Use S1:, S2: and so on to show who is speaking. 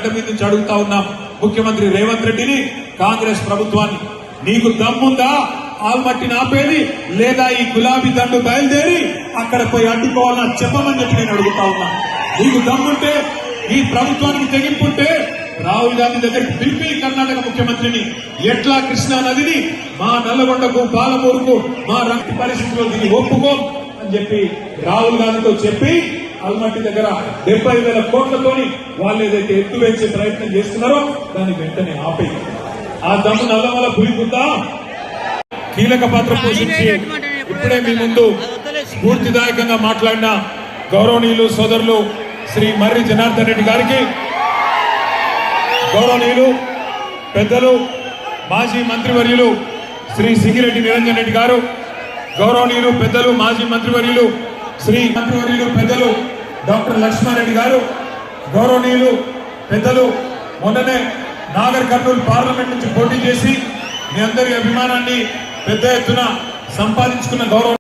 S1: గడ్డ మీద నుంచి అడుగుతా ఉన్నాం ముఖ్యమంత్రి రేవంత్ రెడ్డిని, కాంగ్రెస్ ప్రభుత్వాన్ని, నీకు దమ్ముందా ఆల్మట్టిని ఆపేది, లేదా ఈ గులాబీ దండు బయలుదేరి అక్కడ పోయి అడ్డుకోవాలని చెప్పమని చెప్పి నేను అడుగుతా ఉన్నా. నీకు దమ్ముంటే, ఈ ప్రభుత్వానికి తెగింపుంటే రాహుల్ గాంధీ దగ్గరికి పిలిపి కర్ణాటక ముఖ్యమంత్రిని ఎట్లా కృష్ణా నదిని మా నల్లగొండకు, పాలమూరుకు, మా రక్త పరిస్థితుల్లో దీన్ని ఒప్పుకో అని చెప్పి రాహుల్ గాంధీతో చెప్పి ఆల్మట్టి దగ్గర 70,000 కోట్లతోని వాళ్ళు ఏదైతే ఎత్తు వేసే ప్రయత్నం చేస్తున్నారో దాన్ని వెంటనే ఆపే. ఆ దమ్ము నల్లమల పులిపుద్దా కీలక పాత్ర పోషించి ఇప్పుడే మీ ముందు స్ఫూర్తిదాయకంగా మాట్లాడిన గౌరవనీయులు సోదరులు శ్రీ మర్రి జనార్దన్ రెడ్డి గారికి, గౌరవనీయులు పెద్దలు మాజీ మంత్రివర్యులు శ్రీ సింగిరెడ్డి నిరంజన్ రెడ్డి గారు, గౌరవనీయులు పెద్దలు మాజీ మంత్రివర్యులు శ్రీ మంత్రివర్యులు పెద్దలు డాక్టర్ లక్ష్మారెడ్డి గారు, గౌరవనీయులు పెద్దలు మొన్ననే నాగర్ కర్నూలు పార్లమెంట్ నుంచి పోటీ చేసి మీ అందరి అభిమానాన్ని పెద్ద ఎత్తున సంపాదించుకున్న గౌరవ